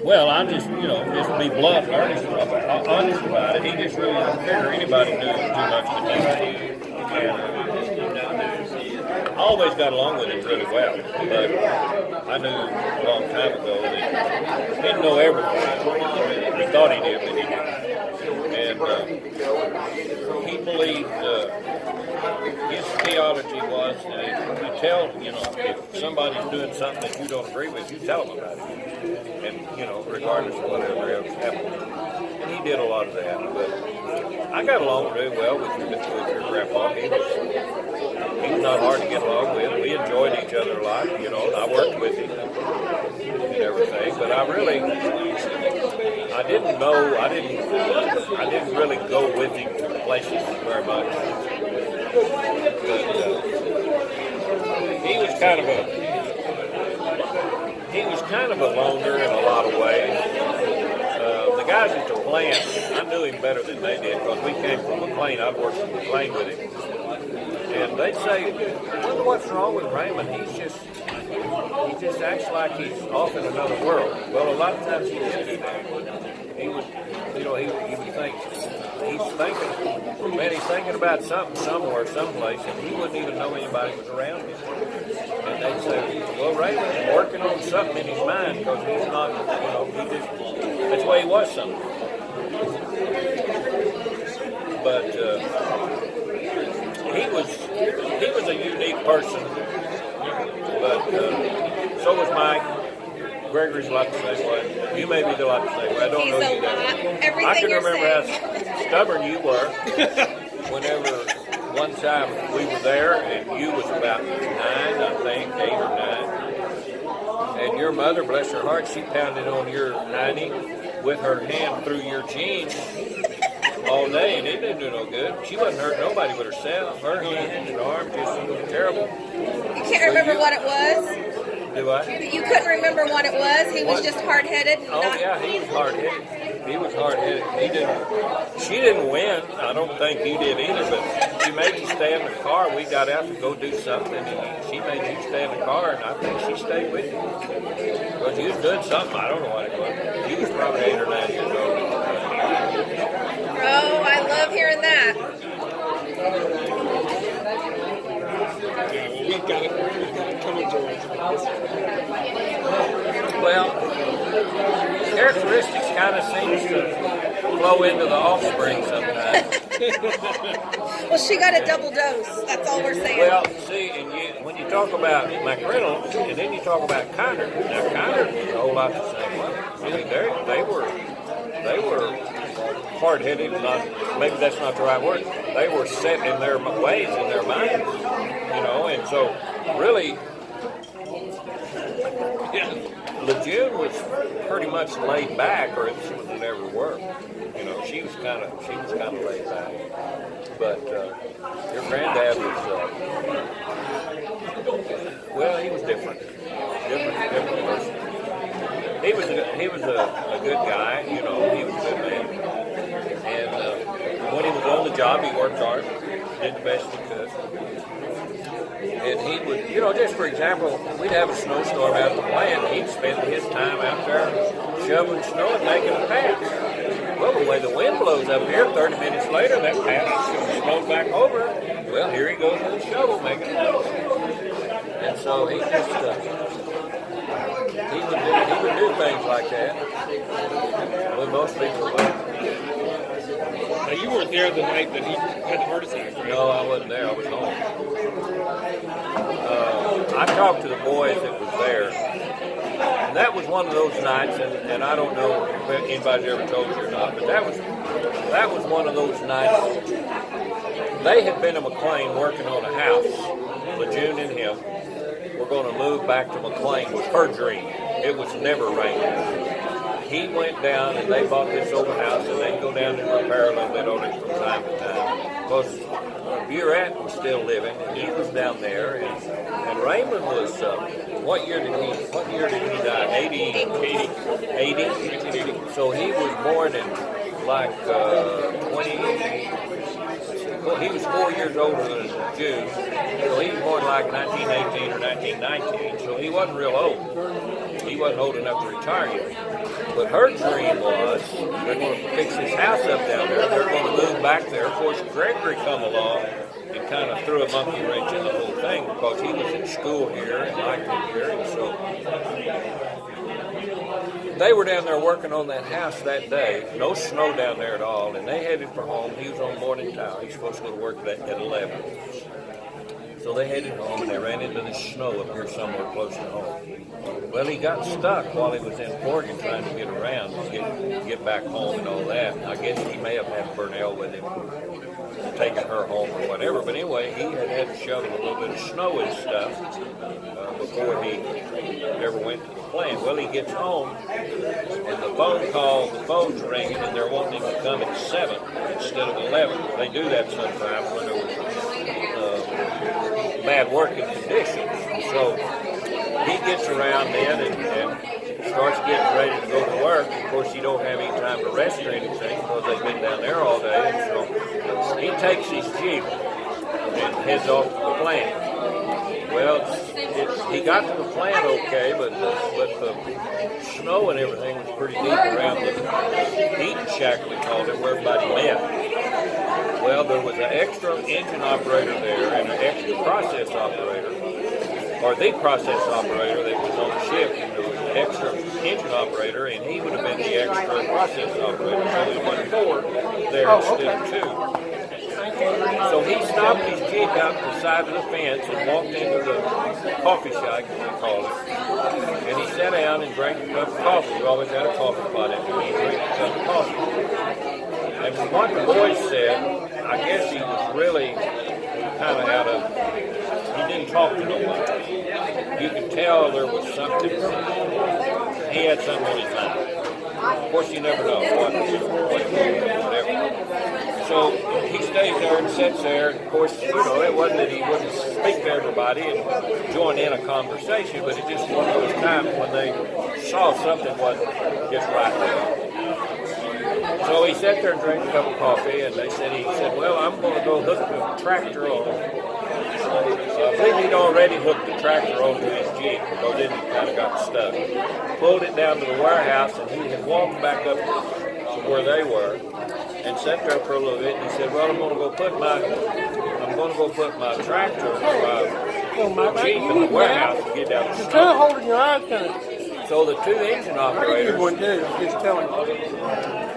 Well, I just, just to be blunt, honest about it, he just really didn't figure anybody knew too much of him. And I always got along with him really well, but I knew a long time ago that he didn't know everything. He thought he did, but he didn't. And he believed his theology was that you tell, if somebody's doing something that you don't agree with, you tell them about it. And, regardless of whatever else happened. And he did a lot of that. But I got along really well with your grandpa. He was not hard to get along with. We enjoyed each other a lot, I worked with him and everything. But I didn't really go with him to places very much. But he was kind of a loner in a lot of ways. The guys at the plant, I knew him better than they did because we came from McLean. I'd worked from McLean with him. And they'd say, I wonder what's wrong with Raymond. He just acts like he's off in another world. Well, a lot of times he did do that. He would think, he's thinking about something somewhere, someplace, and he wouldn't even know anybody was around him. And they'd say, well, Raymond's working on something in his mind because he's not, that's why he was something. But he was a unique person. But so was Mike. Gregory's a lot the same way. You may be a lot the same way. I don't know you that well. I can remember how stubborn you were whenever one time we were there and you was about 9, I think, 8 or 9. And your mother, bless her heart, she pounded on your 90 with her hand through your jeans all day, and it didn't do no good. She wasn't hurting nobody but herself. Her hands and arms just terrible. You can't remember what it was? Do I? You couldn't remember what it was? He was just hard-headed? Yeah, he was hard-headed. He was hard-headed. She didn't win. I don't think you did either, but she made you stay in the car. We got out to go do something, and she made you stay in the car, and I think she stayed with you. Because you was doing something. I don't know what it was. You was probably 8 or 9 years old. Oh, I love hearing that. We got it coming to us. Well, characteristics kind of seems to flow into the offspring sometimes. Well, she got a double dose. That's all we're saying. Well, see, and when you talk about McReynolds, and then you talk about Connor. Now, Connor is a whole lot the same way. I mean, they were hard-headed. Maybe that's not the right word. They were set in their ways, in their minds, and so really, LeJune was pretty much laid back, or she would never work. She was kind of laid back. But your granddad was, he was different person. He was a good guy, he was a good man. And when he was on the job, he worked hard, did the best he could. And he would, just for example, we'd have a snowstorm out at the plant, and he'd spend his time out there shoveling snow and making a path. Well, the way the wind blows up here, 30 minutes later, that path snowed back over. Well, here he goes with a shovel making a path. And so he just, he would do things like that. Well, most people would. Now, you weren't there the night that he had the heart attack, right? No, I wasn't there. I was home. I talked to the boys that was there, and that was one of those nights, and I don't know if anybody's ever told you or not, but that was one of those nights. They had been in McLean working on a house. LeJune and him were going to move back to McLean with her dream. It was never raining. He went down and they bought this old house, and they'd go down and repair a little bit on it from time to time. Because Burette was still living, and he was down there. And Raymond was, what year did he die? 80? So he was born in like he was 4 years older than Jude, so he was born like 1918 or 1919, so he wasn't real old. He wasn't old enough to retire yet. But her dream was they're going to fix his house up down there. They're going to move back there. Of course, Gregory come along and kind of threw a monkey wrench in the whole thing because he was in school here and liked it here, and so they were down there working on that house that day. No snow down there at all, and they headed for home. He was on morning time. He was supposed to go to work at 11. So they headed home, and they ran into the snow up here somewhere close to home. Well, he got stuck while he was in Oregon trying to get around, to get back home and all that. I guess he may have had Burnell with him, taking her home or whatever. But anyway, he had to shovel a little bit of snow and stuff before he ever went to the plant. Well, he gets home, and the phone's ringing, and they're wanting him to come at 7 instead of 11. They do that sometimes when there was bad working conditions. So he gets around then and starts getting ready to go to work. Of course, he don't have any time to rest or anything because they've been down there all day. And so he takes his Jeep and heads off to the plant. Well, he got to the plant okay, but the snow and everything was pretty deep around the eating shack, we called it, where everybody met. Well, there was an extra engine operator there and an extra process operator, or the process operator that was on shift, and there was an extra engine operator, and he would have been the extra process operator. So there was 4 there instead of 2. So he stopped his Jeep out the side of the fence and walked into the coffee shack, as we call it, and he sat down and drank a cup of coffee. We always had a coffee pot in there. He drank a cup of coffee. And from what the boys said, I guess he was really kind of he didn't talk to nobody. You could tell there was something, he had something on his mind. Of course, you never know whatever. So he stays there and sits there. Of course, it wasn't that he wouldn't speak to everybody and join in a conversation, but it just one of those times when they saw something wasn't just right there. So he sat there and drank a cup of coffee, and he said, well, I'm going to go hook the tractor on. I believe he'd already hooked the tractor onto his Jeep, because then he kind of got stuck. Pulled it down to the warehouse, and he had walked back up to where they were, and sat there for a little bit, and he said, well, I'm going to go put my tractor, my Jeep in the warehouse to get down the snow. Kind of holding your eyes kind of. So the 2 engine operators, just telling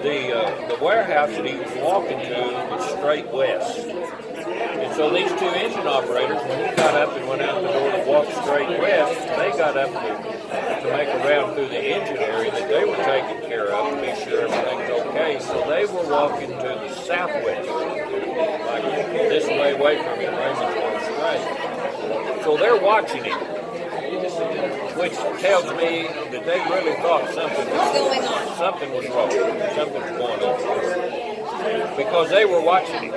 the warehouse that he was walking to was straight west. And so these 2 engine operators, when he got up and went out the door to walk straight west, they got up to make a round through the engine area that they were taking care of to be sure everything's okay. So they were walking to the southwest, like this way away from him, Raymond's going straight. So they're watching him, which tells me that they really thought something was wrong. Something was going on. Because they were watching him.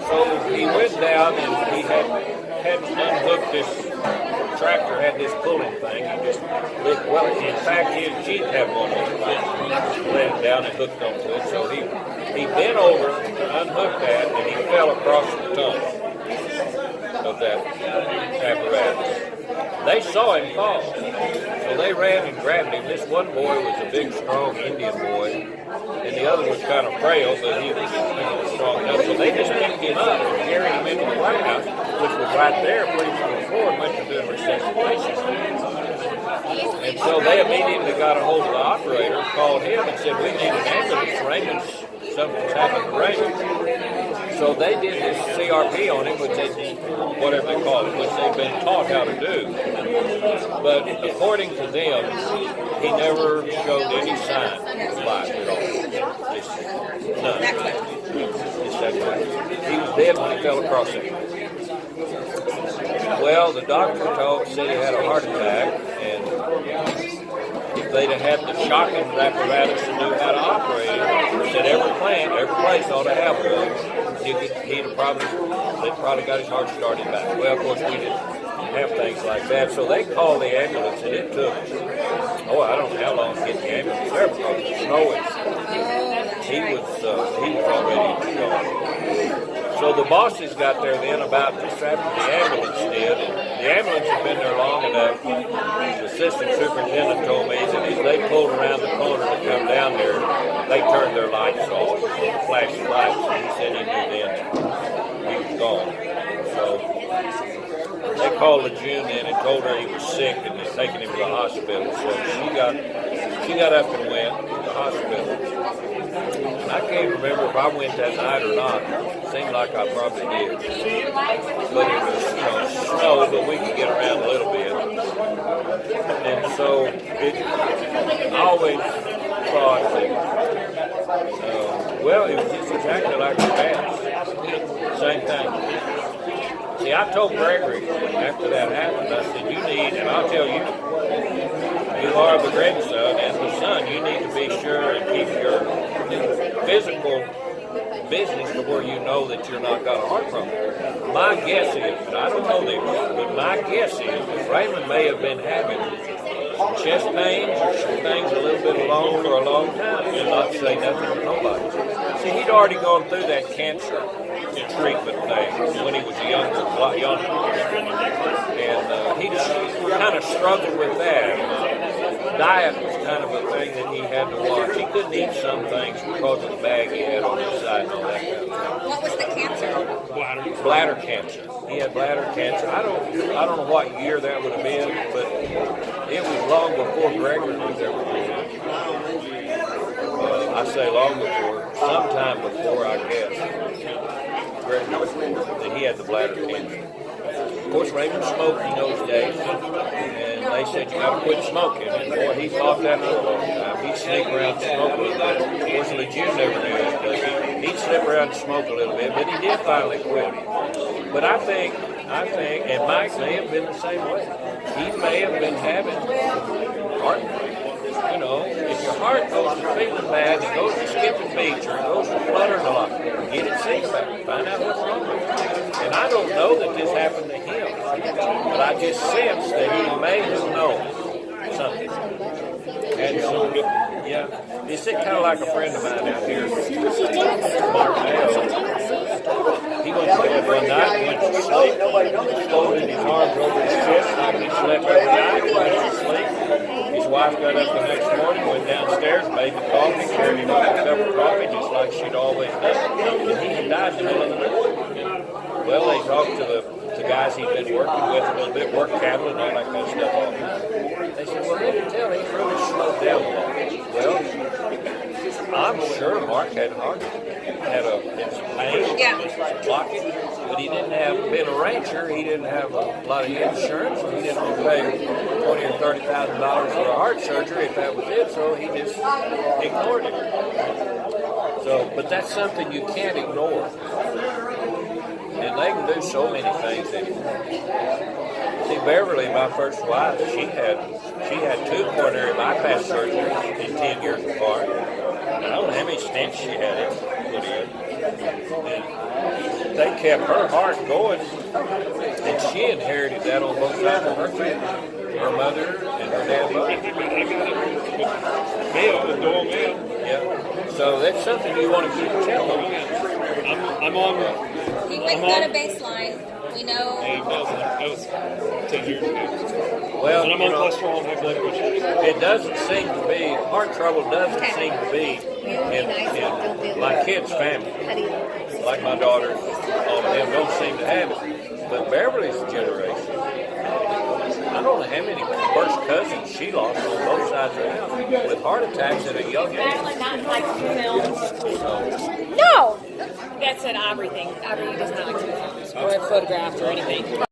So he went down and he had unhooked this tractor, had this pulling thing. He just in fact his Jeep had one on it. Let it down and hooked onto it. So he bent over to unhook that, and he fell across the tunnel of that apparatus. They saw him fall, so they ran and grabbed him. This one boy was a big, strong Indian boy, and the other was kind of frail, but he was strong enough. So they just picked him up and carried him into the warehouse, which was right there, put him on the floor, and went to do a resuscitation. And so they immediately got a hold of the operator, called him, and said, we need an ambulance. Something's happened to Raymond. So they did this CRP on him, which whatever they call it, which they've been taught how to do. But according to them, he never showed any sign of life at all. Just none. Just that way. He was dead when he fell across it. Well, the doctor said he had a heart attack, and if they'd have had the shocking apparatus to know how to operate it, said every place ought to have one. They'd probably got his heart started back. Well, of course, we didn't have things like that. So they called the ambulance, and it took, I don't know how long to get the ambulance there because it was snowing. He was already gone. So the bosses got there then about just after the ambulance did. And the ambulance had been there long enough. The assistant superintendent told me that as they pulled around the corner to come down there, they turned their lights off, flashing lights. And he said he knew then he was gone. So they called the June in and told her he was sick and they're taking him to the hospital. So she got up and went to the hospital. And I can't remember if I went that night or not. It seemed like I probably did. But it was, snow, but we could get around a little bit. And so I always thought that, it was just exactly like the past. Same thing. See, I told Gregory after that happened, I said, you need, and I'll tell you, you are the grandson and the son, you need to be sure and keep your physical business to where you know that you're not got a heart problem. My guess is, and I don't know this, but my guess is that Raymond may have been having some chest pains or some things a little bit along for a long time and not say nothing to nobody. See, he'd already gone through that cancer treatment thing when he was a lot younger. And he just kind of struggled with that. Diet was kind of a thing that he had to watch. He couldn't eat some things because of the bag he had on his side and all that kind of stuff. What was the cancer? Bladder cancer. He had bladder cancer. I don't know what year that would have been, but it was long before Gregory was ever born. I say long before, sometime before, I guess. Gregory was born, that he had the bladder cancer. Of course, Raymond smoked in those days, and they said, you got to quit smoking. And boy, he thought that for a long time. He'd sneak around and smoke a little bit. Of course, the Jew never knew it, but he'd slip around and smoke a little bit, but he did finally quit. But I think, and Mike may have been the same way. He may have been having heart, if your heart goes to feeling bad, it goes to skipping beats, or it goes to fluttering a lot, get it seen about it, find out what's wrong with it. And I don't know that this happened to him, but I just sense that he may have known something. And so, it's kind of like a friend of mine out here, Mark Bell. He went to bed one night, went to sleep, folded his arms over his chest like he slept every night, went to sleep. His wife got up the next morning, went downstairs, made the coffee, carried him a cup of coffee just like she'd always done. And he had died in the middle of the night. Well, they talked to the guys he'd been working with a little bit, work cattle and all that kind of stuff all the time. They said, well, they can tell he's really slowed down a lot. Well, I'm sure Mark had some pain, some blockage, but he didn't have, being a rancher, he didn't have a lot of insurance, and he didn't want to pay $20,000 or $30,000 for a heart surgery if that was it, so he just ignored it. So, but that's something you can't ignore. And they can do so many things anymore. See, Beverly, my first wife, she had 2 coronary bypass surgeries in 10 years apart. I don't know how many stents she had put in. And they kept her heart going, and she inherited that on both sides of her family. Her mother and her dad both. The dual male. Yeah. So that's something you want to keep telling. I'm on. He went down a baseline. We know. That was 10 years ago. Well, and I'm on cholesterol and high blood pressure. It doesn't seem to be, heart trouble doesn't seem to be in my kids' family. Like my daughters, all of them don't seem to have it. But Beverly's generation, I don't know how many first cousins she lost on both sides of the house with heart attacks at a young age. Not like film. No! That's an Aubrey thing. Aubrey does not like to be filmed or photographed or anything.